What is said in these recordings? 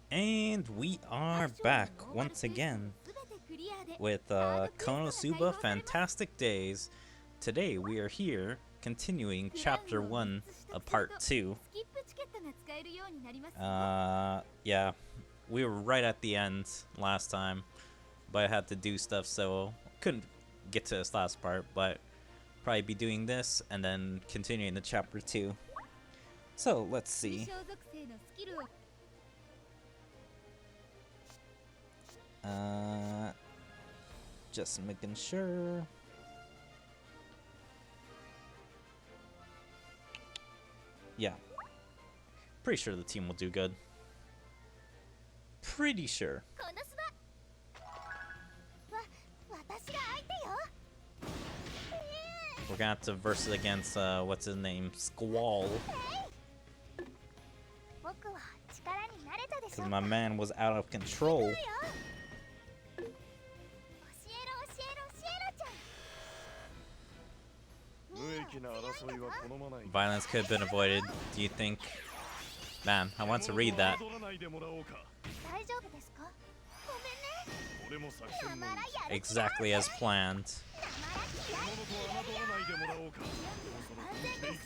And we are back once again with KonoSuba Fantastic Days. Today we are here continuing Chapter 1 of Part 2. Yeah, we were right at the end last time, but I had to do stuff so couldn't get to this last part, but probably be doing this and then continuing the Chapter 2. So let's see. Just making sure. Yeah. Pretty sure the team will do good. Pretty sure. We're gonna have to verse it against, what's his name? Squall. Because my man was out of control. Violence could have been avoided. Do you think? Man, I want to read that. Exactly as planned.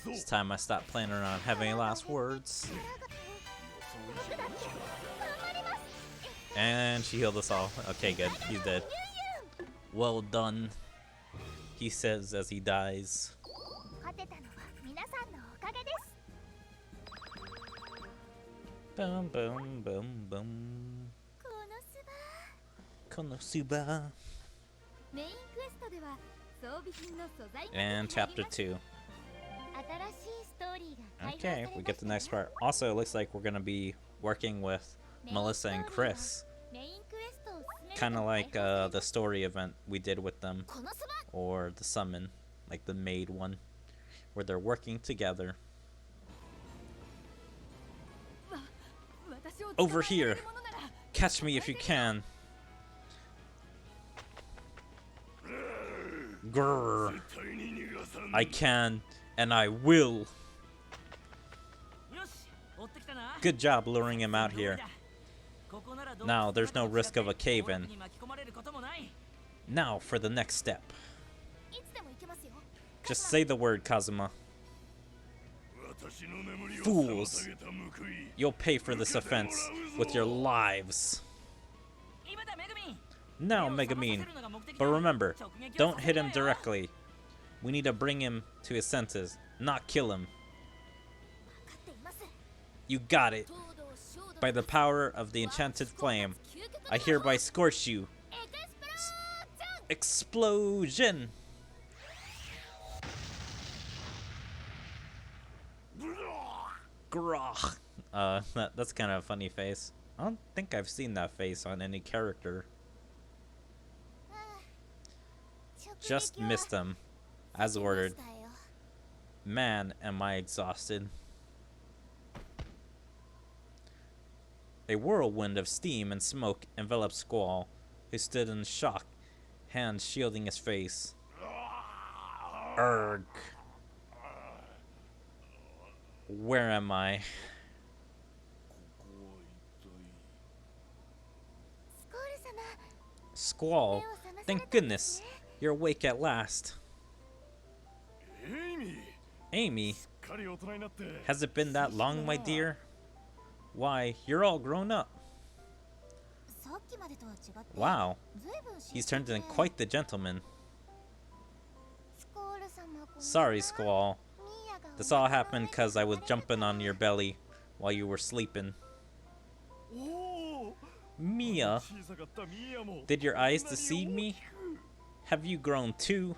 It's time I stopped playing around. Have any last words? And she healed us all. Okay, good. He's dead. Well done, he says as he dies. Boom, boom, boom, boom. KonoSuba. And Chapter 2. Okay, we get the next part. Also, it looks like we're gonna be working with Melissa and Chris. Kind of like the story event we did with them. Or the summon, like the maid one. Where they're working together. Over here! Catch me if you can! Grrr! I can, and I will! Good job luring him out here. Now, there's no risk of a cave-in. Now for the next step. Just say the word, Kazuma. Fools! You'll pay for this offense with your lives. Now, Megumin. But remember, don't hit him directly. We need to bring him to his senses, not kill him. You got it. By the power of the enchanted flame, I hereby scorch you. Explosion! Grah. That's kind of a funny face. I don't think I've seen that face on any character. Just missed him, as ordered. Man, am I exhausted. A whirlwind of steam and smoke enveloped Squall, who stood in shock, hands shielding his face. Urgh. Where am I? Squall, thank goodness, you're awake at last. Amy, has it been that long, my dear? Why, you're all grown up. Wow, he's turned into quite the gentleman. Sorry, Squall. This all happened because I was jumping on your belly while you were sleeping. Mia, did your eyes deceive me? Have you grown too?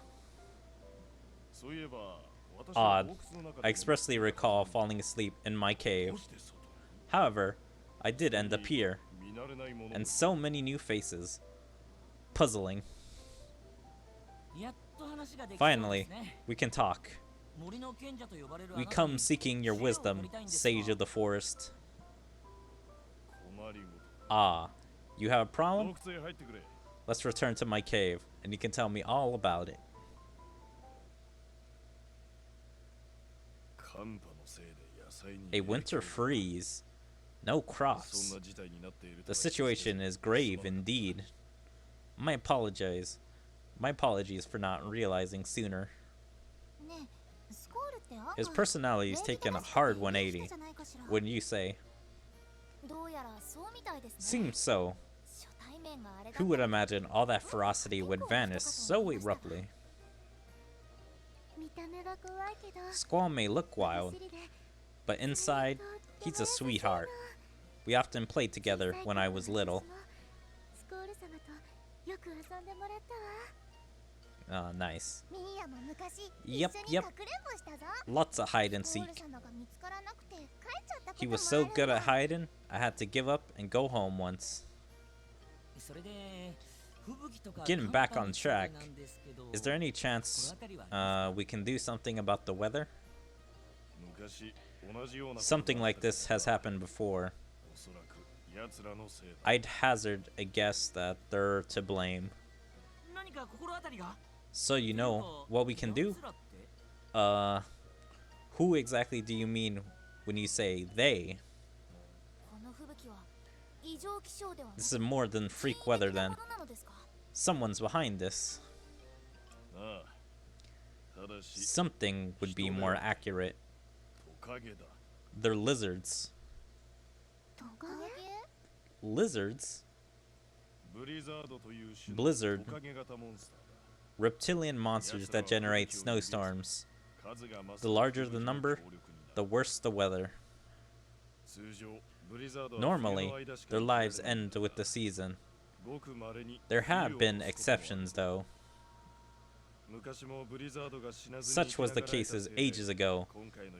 Odd. I expressly recall falling asleep in my cave. However, I did end up here. And so many new faces. Puzzling. Finally, we can talk. We come seeking your wisdom, sage of the forest. Ah, you have a problem? Let's return to my cave, and you can tell me all about it. A winter freeze? No crops. The situation is grave indeed. My apologies for not realizing sooner. His personality is taking a hard 180, wouldn't you say? Seems so. Who would imagine all that ferocity would vanish so abruptly? Squall may look wild, but inside, he's a sweetheart. We often played together when I was little. Oh, nice. Yep. Lots of hide and seek. He was so good at hiding, I had to give up and go home once. Getting back on track, is there any chance we can do something about the weather? Something like this has happened before. I'd hazard a guess that they're to blame. So you know what we can do? Who exactly do you mean when you say they? This is more than freak weather then. Someone's behind this. Something would be more accurate. They're lizards. Lizards? Blizzard. Reptilian monsters that generate snowstorms. The larger the number, the worse the weather. Normally, their lives end with the season. There have been exceptions, though. Such was the case ages ago,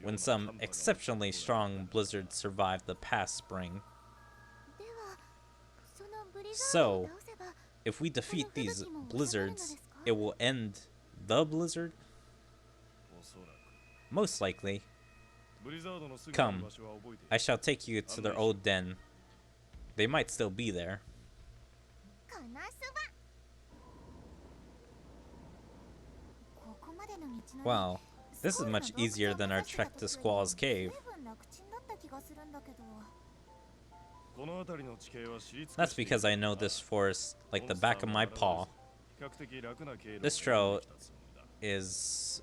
when some exceptionally strong blizzards survived the past spring. So, if we defeat these blizzards, it will end the blizzard? Most likely. Come, I shall take you to their old den. They might still be there. Wow, this is much easier than our trek to Squall's cave. That's because I know this forest like the back of my paw. This trail is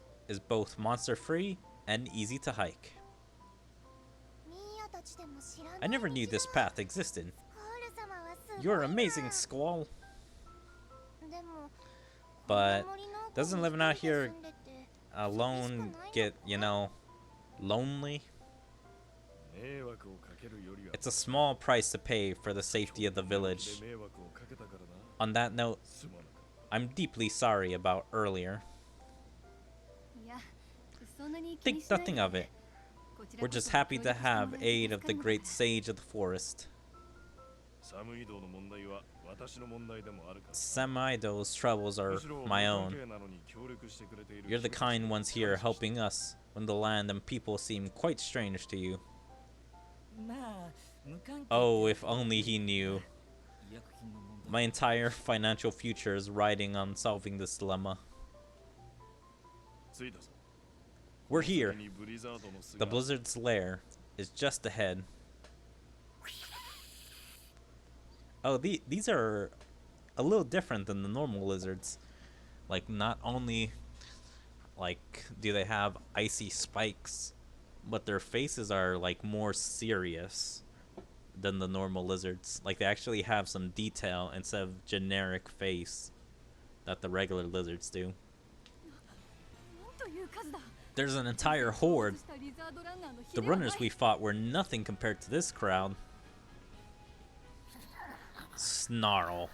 both monster-free and easy to hike. I never knew this path existed. You're amazing, Squall. But doesn't living out here alone get, lonely? It's a small price to pay for the safety of the village. On that note, I'm deeply sorry about earlier. Think nothing of it. We're just happy to have aid of the great sage of the forest. Samaido's troubles are my own. You're the kind ones here helping us when the land and people seem quite strange to you. Oh, if only he knew. My entire financial future is riding on solving this dilemma. We're here. The blizzard's lair is just ahead. Oh, these are a little different than the normal lizards. Like, not only do they have icy spikes, but their faces are like more serious than the normal lizards. Like, they actually have some detail instead of generic face that the regular lizards do. There's an entire horde. The runners we fought were nothing compared to this crowd. Snarl.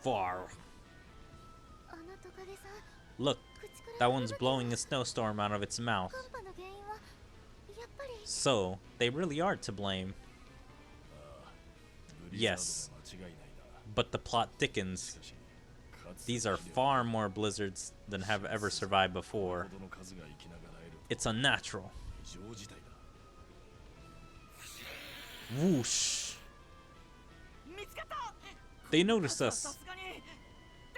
Far. Look, that one's blowing a snowstorm out of its mouth. So, they really are to blame. Yes, but the plot thickens. These are far more blizzards than have ever survived before. It's unnatural. Whoosh. They noticed us.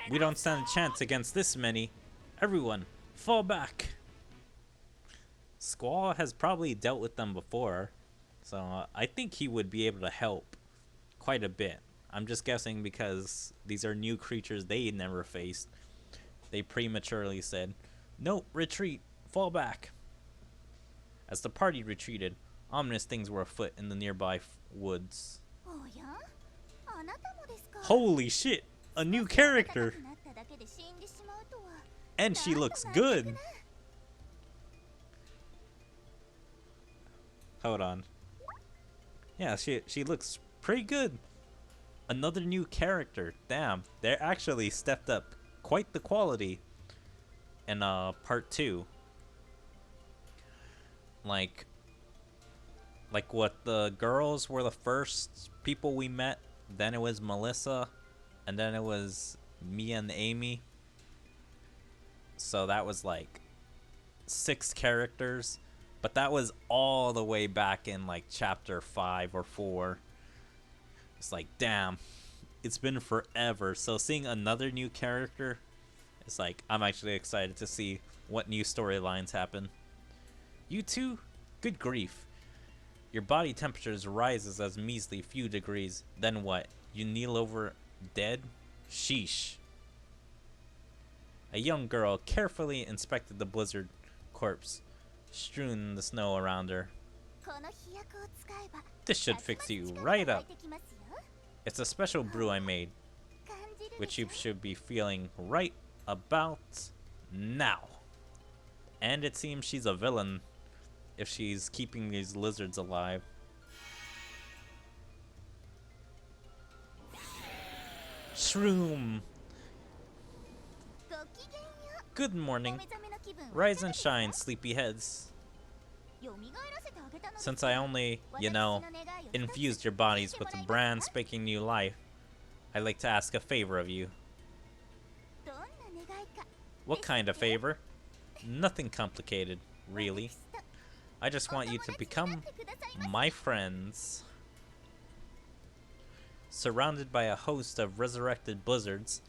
We don't stand a chance against this many. Everyone, fall back. Squall has probably dealt with them before, so I think he would be able to help quite a bit. I'm just guessing because these are new creatures they never faced. They prematurely said, "Nope, retreat, fall back." As the party retreated, ominous things were afoot in the nearby woods. Holy shit, a new character! And she looks good! Hold on. Yeah, she looks pretty good. Another new character. Damn, they actually stepped up quite the quality in part 2. Like what, the girls were the first people we met, then it was Melissa, and then it was Mia and Amy. So that was like 6 characters, but that was all the way back in like chapter 5 or 4. It's like, damn, it's been forever. So seeing another new character, it's like, I'm actually excited to see what new storylines happen. You two? Good grief. Your body temperature rises as measly few degrees. Then what? You kneel over dead? Sheesh. A young girl carefully inspected the blizzard corpse strewn in the snow around her. This should fix you right up. It's a special brew I made, which you should be feeling right about now. And it seems she's a villain if she's keeping these lizards alive. Shroom! Good morning. Rise and shine, sleepyheads. Since I only, infused your bodies with a brand spanking new life, I'd like to ask a favor of you. What kind of favor? Nothing complicated, really. I just want you to become my friends. Surrounded by a host of resurrected blizzards,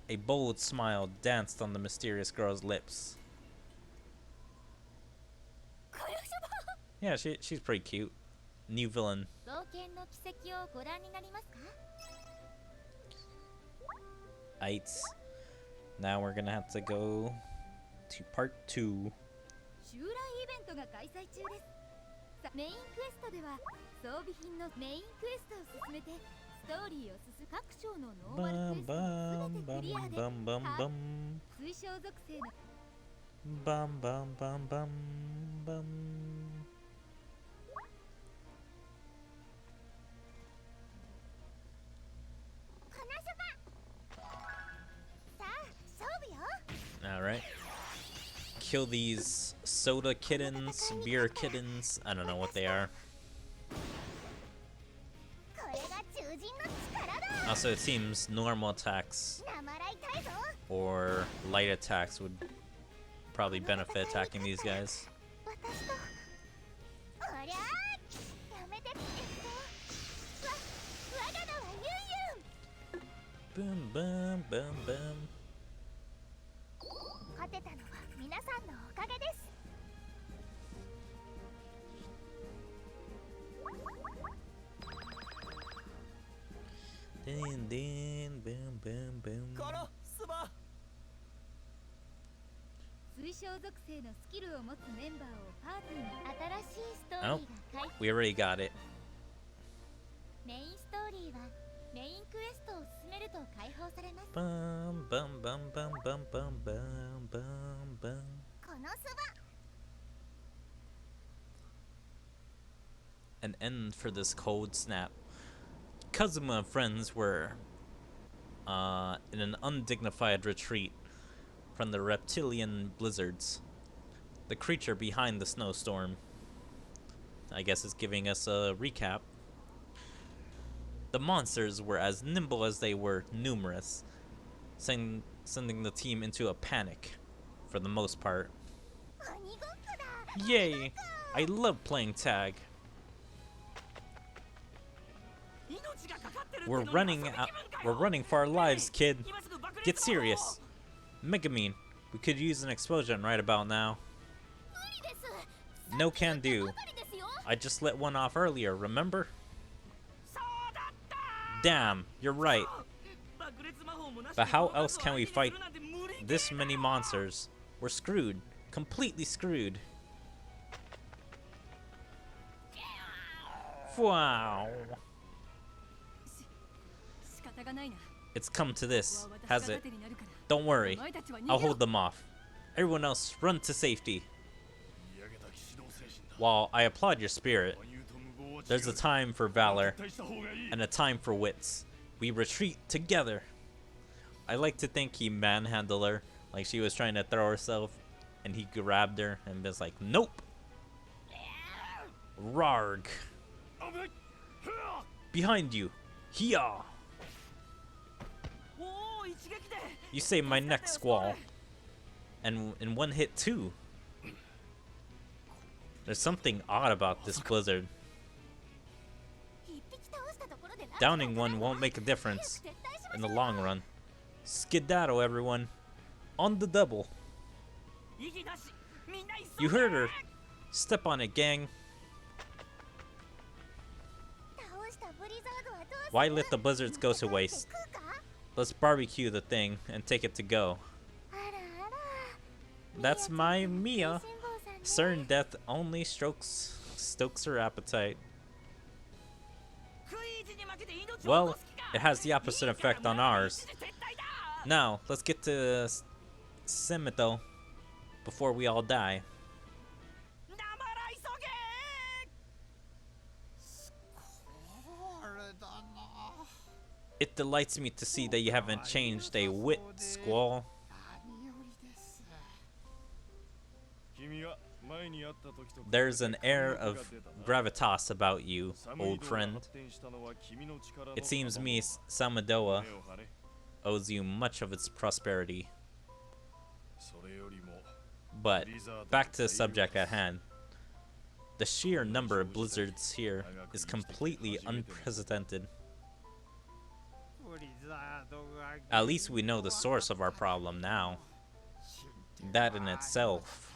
a bold smile danced on the mysterious girl's lips. Yeah, she's pretty cute. New villain. Aights. Now we're gonna have to go to part 2. Bum bum bum bum bum bum. Bum bum bum bum bum. Alright. Kill these soda kittens, beer kittens, I don't know what they are. Also, it seems normal attacks or light attacks would probably benefit attacking these guys. Boom, boom, boom, boom. Din, din, boom, boom, boom. KonoSuba! Oh, we already got it. Bum, bum, bum, bum, bum, bum, bum, bum, bum. An end for this cold snap. Kazuma and friends were in an undignified retreat from the reptilian blizzards. The creature behind the snowstorm, I guess, is giving us a recap. The monsters were as nimble as they were numerous, sending the team into a panic for the most part. Yay! I love playing tag. We're running for our lives, kid. Get serious. Megumin, we could use an explosion right about now. No can do. I just let one off earlier, remember? Damn, you're right. But how else can we fight this many monsters? We're screwed. Completely screwed. Wow. It's come to this, has it? Don't worry. I'll hold them off. Everyone else, run to safety. While I applaud your spirit, there's a time for valor and a time for wits. We retreat together. I like to think he manhandled her, like she was trying to throw herself, and he grabbed her and was like, nope. Rarg. Behind you. Hiya. You saved my neck, Squall. And in one hit too. There's something odd about this blizzard. Downing one won't make a difference in the long run. Skedaddle, everyone. On the double. You heard her. Step on it, gang. Why let the blizzards go to waste? Let's barbecue the thing and take it to go. That's my Mia. Certain death only stokes her appetite. Well, it has the opposite effect on ours. Now, let's get to Simito before we all die. It delights me to see that you haven't changed a whit, Squall. There's an air of gravitas about you, old friend. It seems me, Samadoa, owes you much of its prosperity. But, back to the subject at hand. The sheer number of blizzards here is completely unprecedented. At least we know the source of our problem now. That in itself.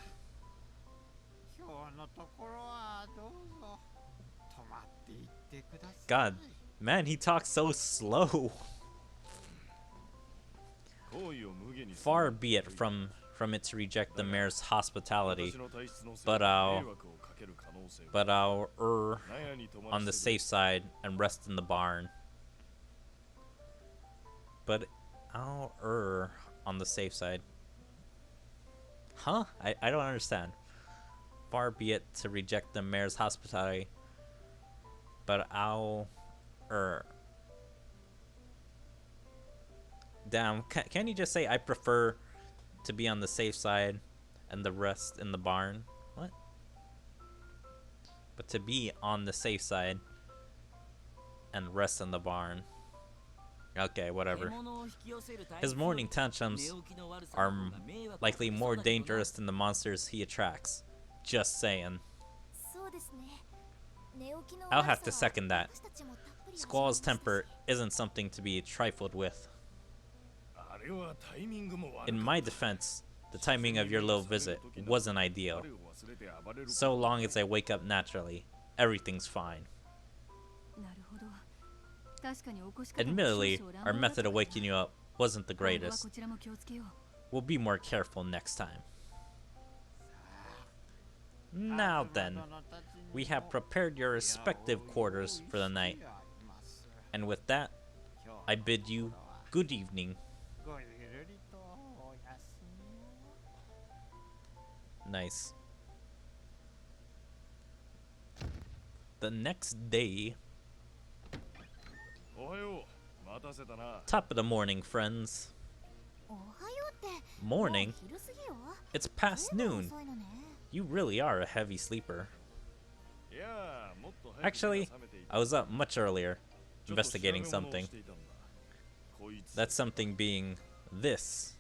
God, man, he talks so slow. Far be it from it to reject the mayor's hospitality, but I'll err on the safe side and rest in the barn. But I'll err on the safe side. Huh? I don't understand. Far be it to reject the mayor's hospitality, but I'll err. Damn, can you just say I prefer to be on the safe side and the rest in the barn? What? But to be on the safe side and rest in the barn. Okay, whatever. His morning tantrums are likely more dangerous than the monsters he attracts. Just saying. I'll have to second that. Squall's temper isn't something to be trifled with. In my defense, the timing of your little visit wasn't ideal. So long as I wake up naturally, everything's fine. Admittedly, our method of waking you up wasn't the greatest. We'll be more careful next time. Now then, we have prepared your respective quarters for the night. And with that, I bid you good evening. Nice. The next day. Top of the morning, friends. Morning? It's past noon. You really are a heavy sleeper. Actually, I was up much earlier, investigating something. That something being this.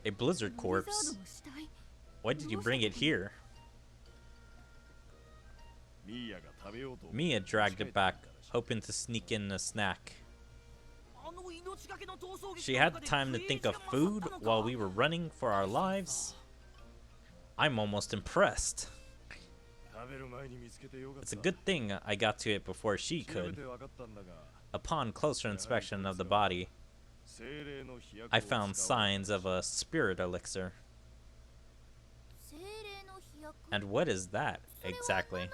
A blizzard corpse? Why did you bring it here? Mia dragged it back, hoping to sneak in a snack. She had time to think of food while we were running for our lives. I'm almost impressed. It's a good thing I got to it before she could. Upon closer inspection of the body, I found signs of a spirit elixir. And what is that, exactly?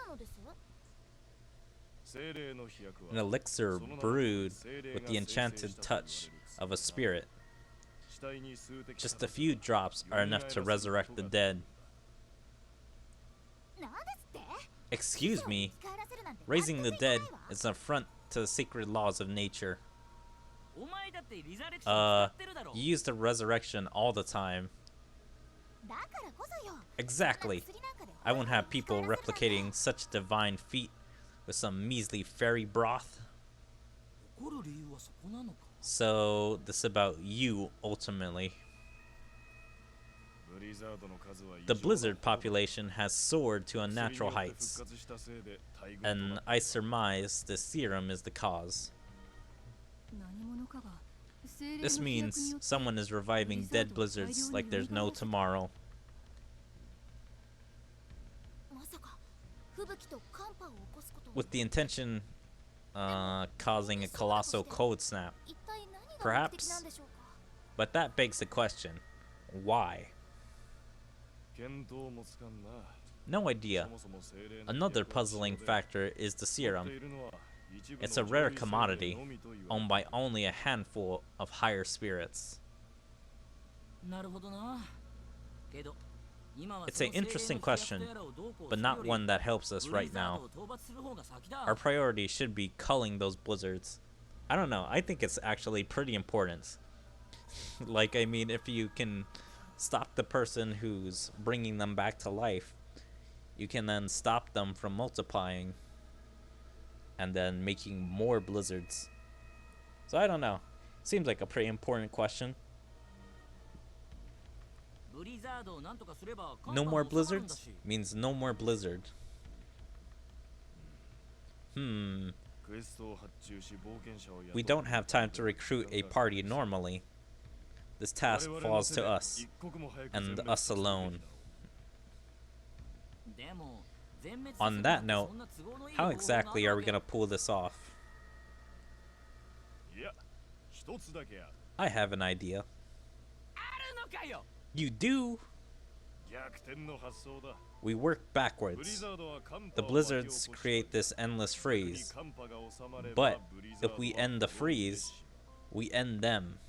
An elixir brewed with the enchanted touch of a spirit. Just a few drops are enough to resurrect the dead. Excuse me, raising the dead is an affront to the sacred laws of nature. You use the resurrection all the time. Exactly. I won't have people replicating such divine feat with some measly fairy broth. So, this is about you, ultimately. The blizzard population has soared to unnatural heights, and I surmise the serum is the cause. This means someone is reviving dead blizzards like there's no tomorrow. With the intention causing a colossal cold snap. Perhaps? But that begs the question, why? No idea. Another puzzling factor is the serum. It's a rare commodity, owned by only a handful of higher spirits. It's an interesting question, but not one that helps us right now. Our priority should be culling those blizzards. I don't know, I think it's actually pretty important. Like, I mean, if you can stop the person who's bringing them back to life, you can then stop them from multiplying and then making more blizzards. So I don't know. Seems like a pretty important question. No more blizzards means no more blizzard. We don't have time to recruit a party normally. This task falls to us, and us alone. On that note, how exactly are we gonna pull this off? I have an idea. You do? We work backwards. The blizzards create this endless freeze. But if we end the freeze, we end them.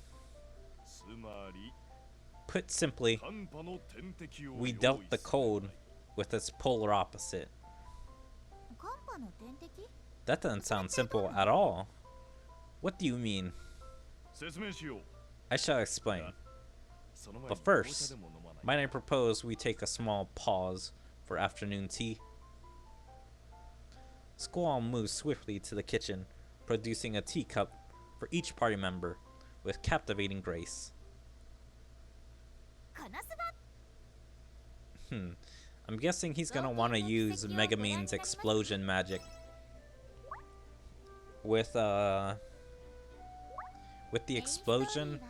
Put simply, we dealt the cold with its polar opposite. That doesn't sound simple at all. What do you mean? I shall explain. But first, might I propose we take a small pause for afternoon tea? Squall moves swiftly to the kitchen, producing a teacup for each party member with captivating grace. I'm guessing he's gonna want to use Megumin's explosion magic. With the explosion,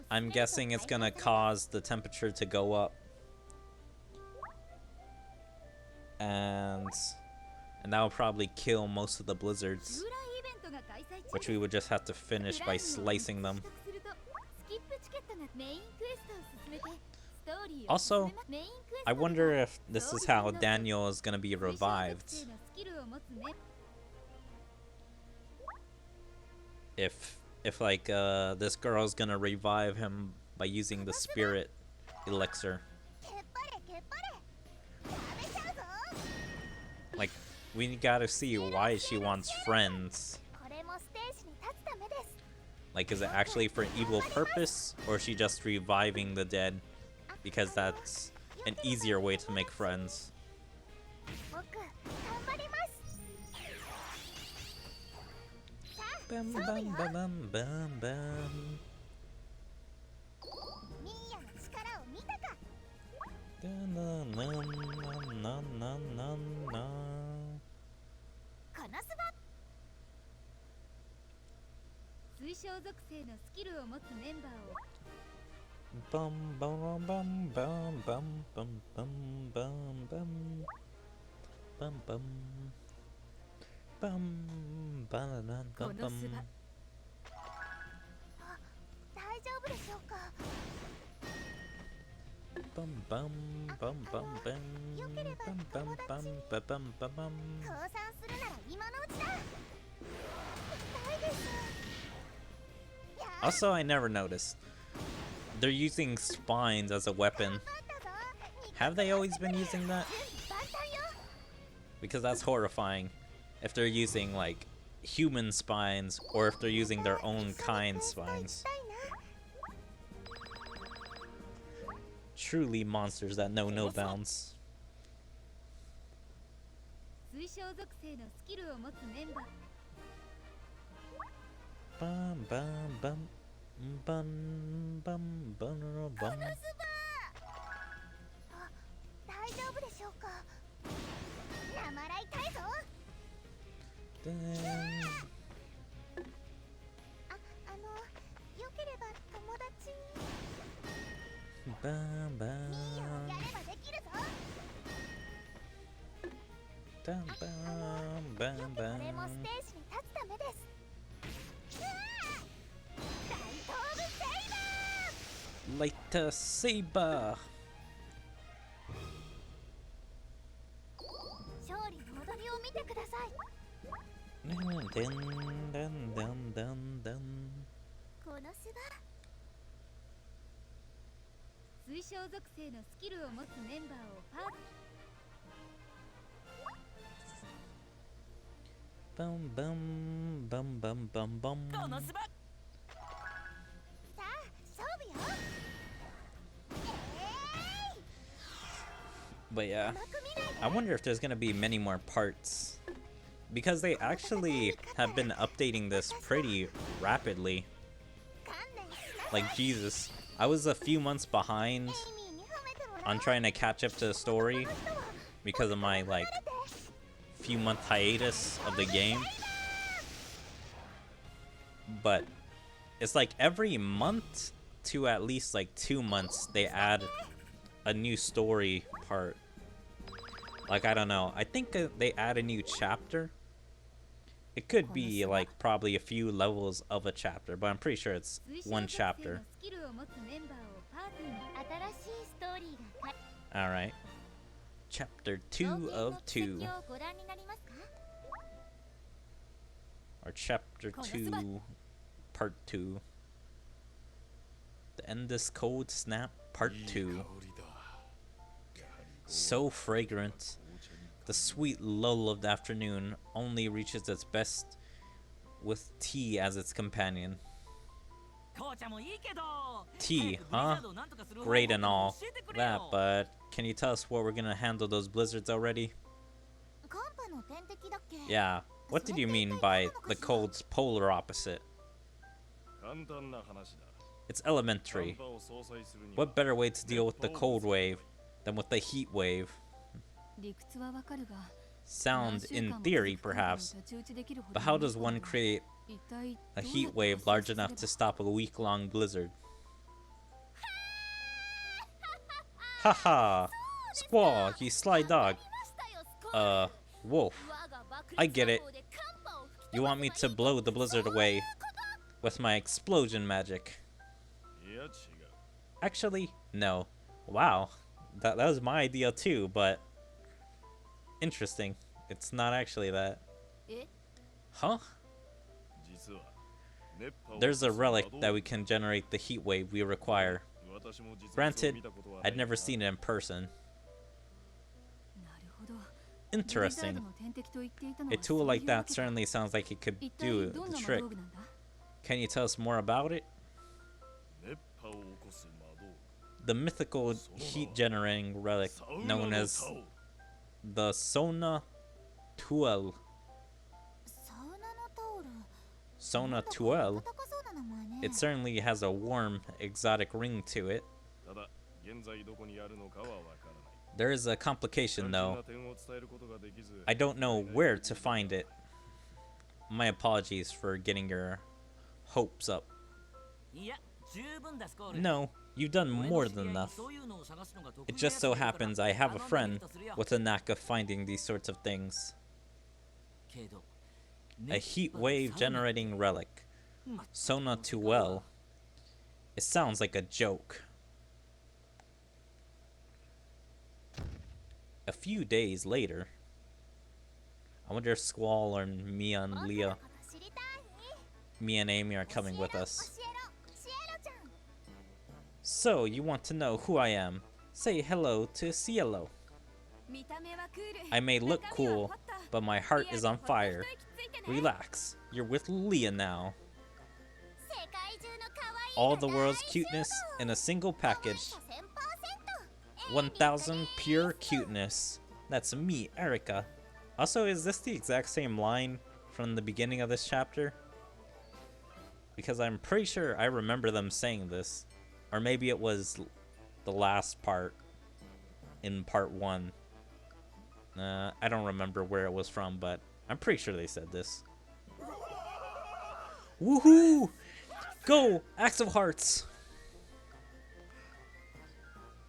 I'm guessing it's gonna cause the temperature to go up. And that will probably kill most of the blizzards, which we would just have to finish by slicing them. Also, I wonder if this is how Daniel is gonna be revived. If like this girl's gonna revive him by using the spirit elixir. Like, we gotta see why she wants friends. Like, is it actually for an evil purpose, or is she just reviving the dead because that's an easier way to make friends? Bum, bum, bum, bum, bum, bum. Bum bum bum bum bum bum bum bum bum bum bum bum bum bum bum. 大丈夫でしょうか Bum bum bum bum bum bum bum bum bum bum bum bum. 降参するなら今のうちだ痛いです Also, I never noticed. They're using spines as a weapon. Have they always been using that? Because that's horrifying. If they're using, like, human spines, or if they're using their own kind spines. Truly monsters that know no bounds. 水晶属性のスキルを持つメンバー Bum bum bum bum bum bum bum. 大丈夫でしょうかなまらいたいぞ Dun. よければ友達に Bum ミーを bum やればできるぞ bum bum よ bum けこれもス bum. テージに立つためですうわー大東部セイバー Lighter saber. 勝利の踊りを見てください Dun dun dun dun dun. このすば水晶属性のスキルを持つメンバーをパー Bum bum bum bum bum bum. さあ勝負よ But yeah, I wonder if there's gonna be many more parts. Because they actually have been updating this pretty rapidly. Like, Jesus. I was a few months behind on trying to catch up to the story because of my, like, few-month hiatus of the game. But it's like every month to at least, like, 2 months, they add a new story part. Like, I don't know. I think they add a new chapter. It could be, like, probably a few levels of a chapter, but I'm pretty sure it's one chapter. Alright. Chapter 2 of 2. Or Chapter 2, Part 2. The Endless Cold Snap, Part 2. So fragrant. The sweet lull of the afternoon only reaches its best with tea as its companion. Tea, huh? Great and all that, but can you tell us what we're gonna handle those blizzards already? Yeah, what did you mean by the cold's polar opposite? It's elementary. What better way to deal with the cold wave than with the heat wave? Sound in theory, perhaps, but how does one create a heat wave large enough to stop a week-long blizzard? Haha! Squaw, you sly dog. Wolf. I get it. You want me to blow the blizzard away with my explosion magic. Actually, no. Wow. That was my idea too, but... interesting. It's not actually that. Huh? There's a relic that we can generate the heat wave we require. Granted, I'd never seen it in person. Interesting. A tool like that certainly sounds like it could do the trick. Can you tell us more about it? The mythical heat-generating relic known as the Sona Tuel. Sona Tuel? It certainly has a warm, exotic ring to it. There is a complication, though. I don't know where to find it. My apologies for getting your hopes up. No, you've done more than enough. It just so happens I have a friend with a knack of finding these sorts of things. A heat wave generating relic. Sona too well. It sounds like a joke. A few days later. I wonder if Squall or Mia and Leah, Mia and Amy are coming with us. So, you want to know who I am? Say hello to Cielo. I may look cool, but my heart is on fire. Relax, you're with Leah now. All the world's cuteness in a single package. 1000 pure cuteness. That's me, Erica. Also, is this the exact same line from the beginning of this chapter? Because I'm pretty sure I remember them saying this. Or maybe it was the last part in part 1. I don't remember where it was from, but I'm pretty sure they said this. Woohoo! Go! Axe of Hearts!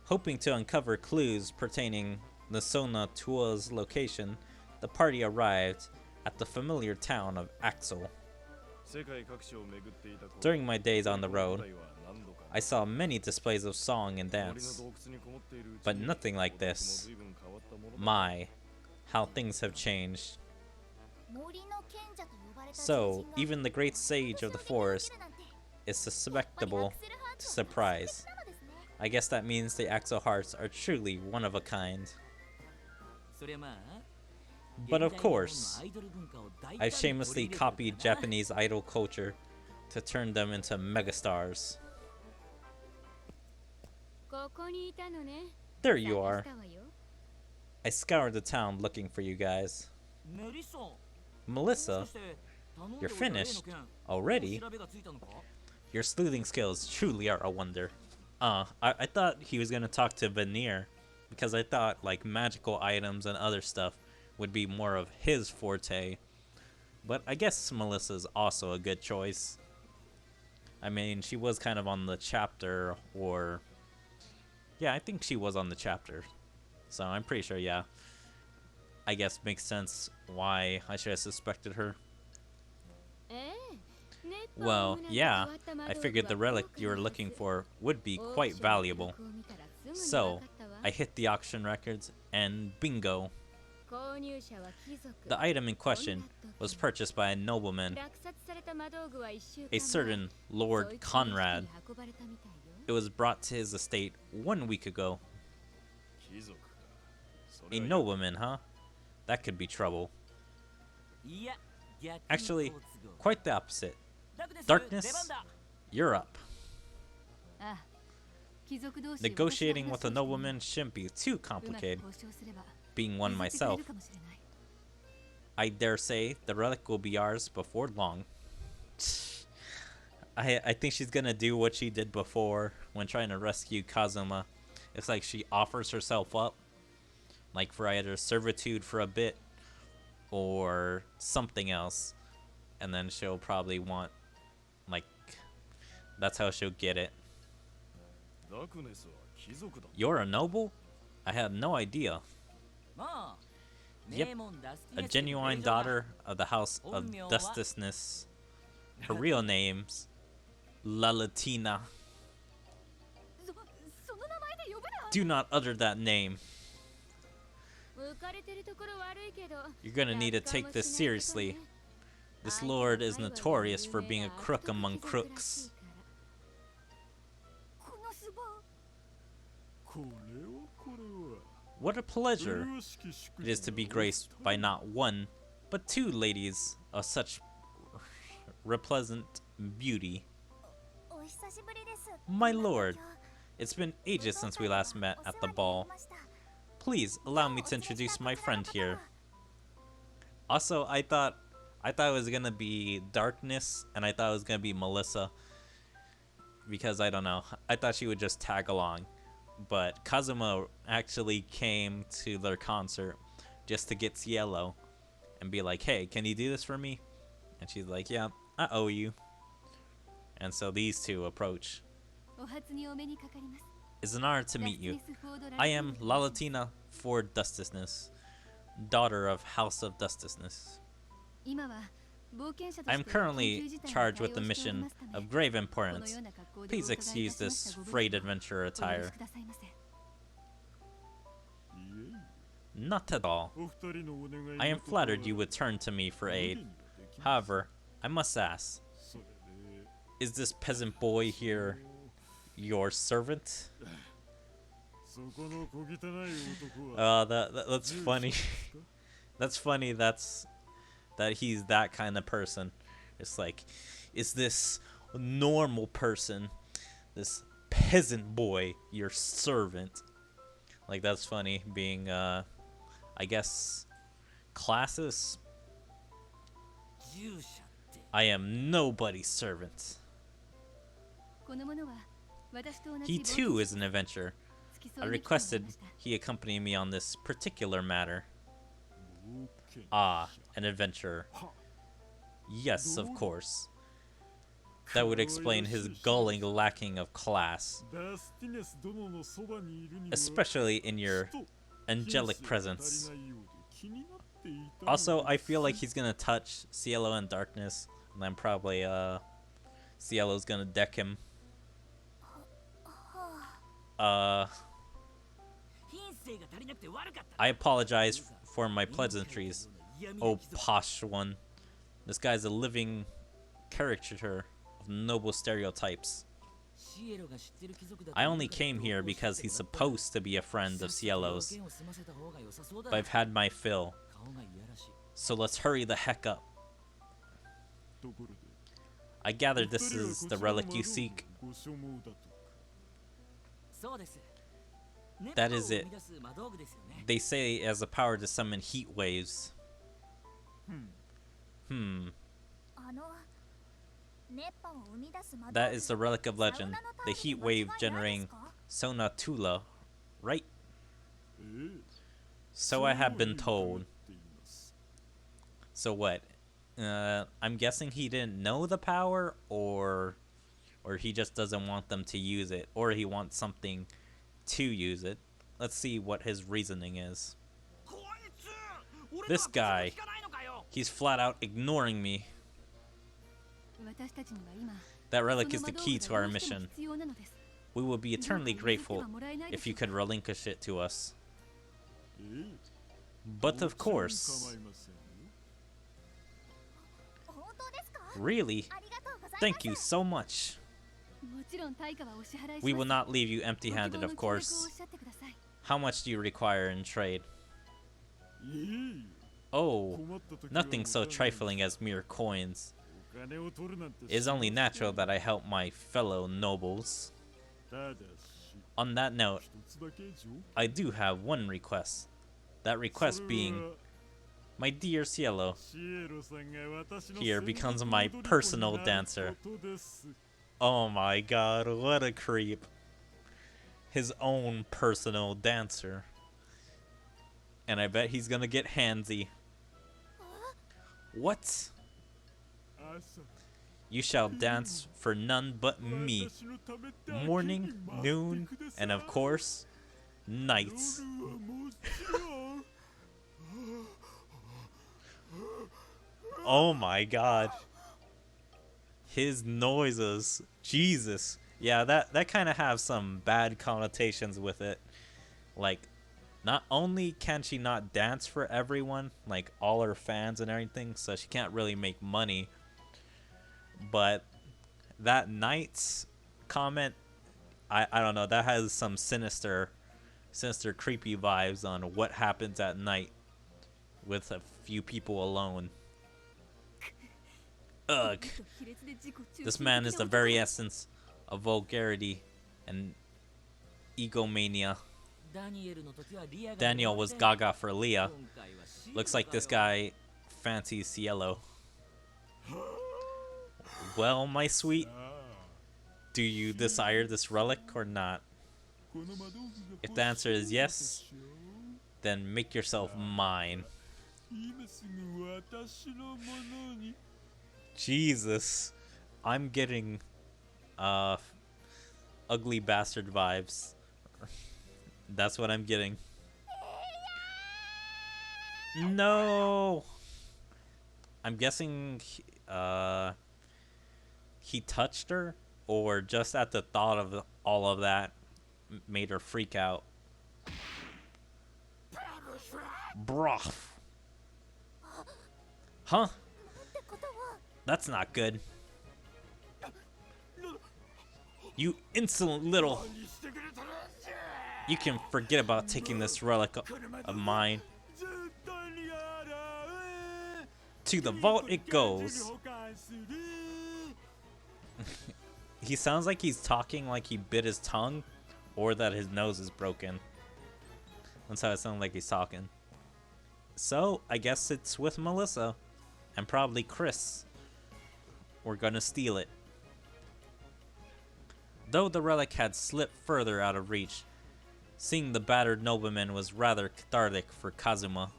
Hoping to uncover clues pertaining the Sona Tua's location, the party arrived at the familiar town of Axel. During my days on the road, I saw many displays of song and dance, but nothing like this. My, how things have changed. So, even the great sage of the forest is susceptible to surprise. I guess that means the Axel Hearts are truly one of a kind. But of course, I've shamelessly copied Japanese idol culture to turn them into megastars. There you are. I scoured the town looking for you guys. Melissa, you're finished? Already? Your sleuthing skills truly are a wonder. I thought he was gonna talk to Veneer, because I thought like magical items and other stuff would be more of his forte. But I guess Melissa's also a good choice. I mean, she was kind of on the chapter, or... Yeah, I think she was on the chapter. So I'm pretty sure, yeah. I guess makes sense why I should have suspected her. Well, yeah, I figured the relic you were looking for would be quite valuable. So, I hit the auction records, and bingo! The item in question was purchased by a nobleman, a certain Lord Conrad. It was brought to his estate 1 week ago. A nobleman, huh? That could be trouble. Actually, quite the opposite. Darkness, you're up. Negotiating with a nobleman shouldn't be too complicated, being one myself. I dare say the relic will be ours before long. I think she's gonna do what she did before when trying to rescue Kazuma. It's like she offers herself up, like for either servitude for a bit or something else, and then she'll probably want, like, that's how she'll get it. You're a noble? I had no idea. Yep, a genuine daughter of the House of Dustisness. Her real name's Lalatina. Do not utter that name. You're gonna need to take this seriously. This lord is notorious for being a crook among crooks. What a pleasure it is to be graced by not one, but 2 ladies of such repleasant beauty. My lord, it's been ages since we last met at the ball. Please allow me to introduce my friend here. Also, I thought it was gonna be Darkness, and I thought it was gonna be Melissa, because I don't know, I thought she would just tag along. But Kazuma actually came to their concert just to get Cielo and be like, hey, can you do this for me? And she's like, yeah, I owe you. And so these two approach It's an honor to meet you. I am Lalatina Ford Dustisness, daughter of House of Dustisness. I am currently charged with a mission of grave importance. Please excuse this frayed adventurer attire. Not at all. I am flattered you would turn to me for aid. However, I must ask, is this peasant boy here your servant? That's funny. That's funny. That he's that kind of person. It's like, is this normal person, this peasant boy, your servant? Like, that's funny. Being, I guess, classes. I am nobody's servant. He too is an adventurer. I requested he accompany me on this particular matter. Ah, an adventurer. Yes, of course. That would explain his galling lacking of class. Especially in your angelic presence. Also, I feel like he's gonna touch Cielo and Darkness, and then probably Cielo's gonna deck him. I apologize for my pleasantries, oh posh one. This guy's a living caricature of noble stereotypes. I only came here because he's supposed to be a friend of Cielo's, but I've had my fill. So let's hurry the heck up. I gather this is the relic you seek. That is it. They say it has the power to summon heat waves. That is the relic of legend, the heat wave generating Sonatula, right? So I have been told. So what? I'm guessing he didn't know the power, or he just doesn't want them to use it, or he wants something to use it. Let's see what his reasoning is. This guy, he's flat out ignoring me. That relic is the key to our mission. We will be eternally grateful if you could relinquish it to us. But of course. Really? Thank you so much. We will not leave you empty-handed, of course. How much do you require in trade? Oh, nothing so trifling as mere coins. It is only natural that I help my fellow nobles. On that note, I do have one request. That request being, my dear Cielo here becomes my personal dancer. Oh my god, what a creep. His own personal dancer. And I bet he's gonna get handsy. What? You shall dance for none but me. Morning, noon, and of course, nights. Oh my god. His noises. Jesus. Yeah, that kind of have some bad connotations with it. Like, not only can she not dance for everyone, like all her fans and everything, so she can't really make money, but that night's comment, I don't know, that has some sinister creepy vibes on what happens at night with a few people alone. Ugh. This man is the very essence of vulgarity and egomania. Daniel was gaga for Leah. Looks like this guy fancies Cielo. Well, my sweet, do you desire this relic or not? If the answer is yes, then make yourself mine. Jesus, I'm getting ugly bastard vibes. That's what I'm getting. No! I'm guessing he touched her, or just at the thought of all of that made her freak out. Bruh. Huh? That's not good. You insolent little... You can forget about taking this relic of mine. To the vault it goes. He sounds like he's talking like he bit his tongue, or that his nose is broken. That's how it sounds like he's talking. So, I guess it's with Melissa, and probably Chris. We're gonna steal it. Though the relic had slipped further out of reach, seeing the battered nobleman was rather cathartic for Kazuma.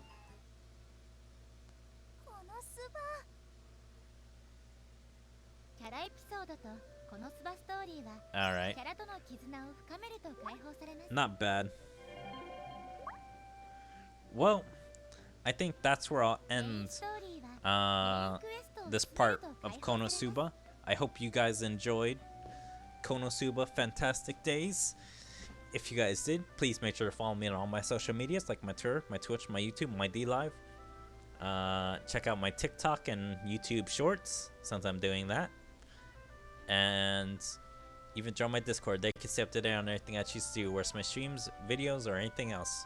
Alright. Not bad. Well, I think that's where I'll end this part of KonoSuba. I hope you guys enjoyed KonoSuba Fantastic Days. If you guys did, please make sure to follow me on all my social medias, like my Twitter, my Twitch, my YouTube, my DLive. Check out my TikTok and YouTube Shorts, since I'm doing that. And even join my Discord. They can stay up to date on everything I choose to do, where's my streams, videos, or anything else.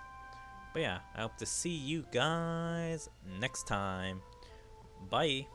But yeah, I hope to see you guys next time. Bye.